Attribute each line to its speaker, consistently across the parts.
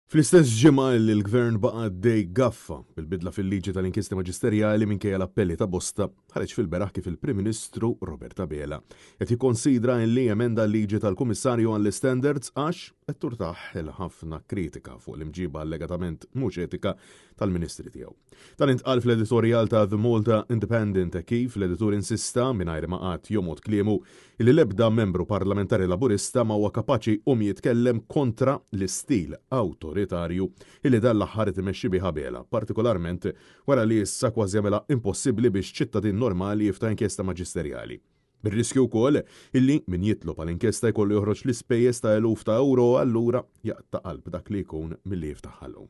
Speaker 1: Fl-istess ġimgħa li l-Gvern baqa' dej gaffa bil-bidla fil-liġi tal-inkjesti maġisterjali minkejja l-appelli ta' bosta ħareġ fil-beraħ kif il-Prim Ministru Robert Abela qed jikkonsidra li emenda l-liġi tal-Kummissarju għall-Standards għax qed turtaħ il-ħafna kritika fuq l-imġiba allegatament mhux etika tal-Ministri tiegħu. Dan intqal fl-editorjal ta' The Malta Independent kif l-editur insista mingħajr ma qatt jomod kliemu li l-ebda membru parlamentari laburista ma huwa kapaċi jitkellem kontra l-istil awtoritarju illi dan l-aħħar timexxi biha Abela, partikolarment wara li issa kważi jagħmilha impossibbli biex ċittadin normali jifta' inkjesta maġisterjali. Bir-riskju wkoll illi min jitlob għal inkjesta jkollu joħroġ l-ispejjeż ta' eluf ta' euro allura jaqta' qalb dak li jkun milli jiftaħħalhom.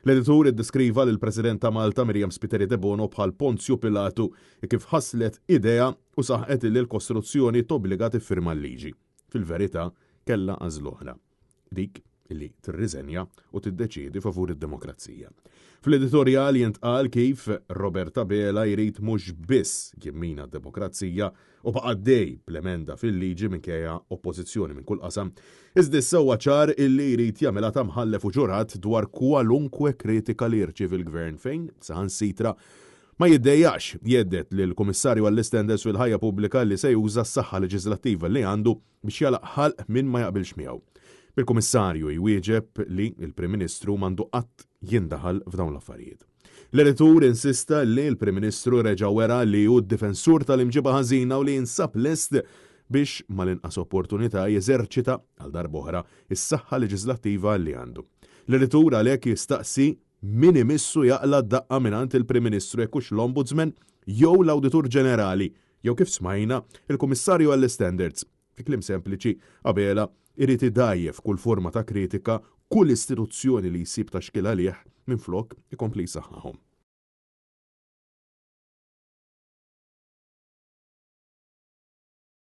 Speaker 1: L-editur iddeskriva lil President ta' Malta Miriam Spiteri de Bono bħal Ponzju Pilatu kif ħasslet idea u saħqet li l-Kostruzzjoni tobbliga tiffirma l-liġi. Fil-verità kellha għażluħla. Dik illi tirriżenja u tiddeċiedi favur id-demokrazija. Fl-editorjal jintqal kif Robert Abela jrid mhux biss jimmina d-demokrazija u baqa' dej bl-emenda fil-liġi minkejja oppożizzjoni minn kull qasam, iżda sewwa ċar illi jrid jagħmilha ta' mħallef u ġurat dwar kwalunkwe kritika li jirċievi l-Gvern fejn saħansitra ma jiddejjax jeddet lil kummissarju għall-Standards fil-ħajja pubblika li se juża s-saħħa leġislattiva li għandu biex jalaq ħalq minn ma jaqbilx miegħu. Il-Kummissarju jwieġeb li l-Prim Ministru m'għandu qatt jindaħal f'dawn l-affarijiet. L-editur insista li l-Prim Ministru reġa' wera li hu d-difensur tal-imġiba ħażina u li jinsab lest biex mal-inqas opportunità jeżerċita għal darb'oħra is-saħħa leġislattiva li għandu. L-editur għalhekk jistaqsi min imissu jaqla d-daqqa mingħand il-Prim Ministru jekk hux l-Ombudsman jew l-Awditur Ġenerali jew kif smajna il-Kummissarju għall-Standards. Fi kliem sempliċi Abela irid idajjef kull forma ta' kritika kull istituzzjoni li jsib taxkil għalih minflok ikompli jsaħħahom.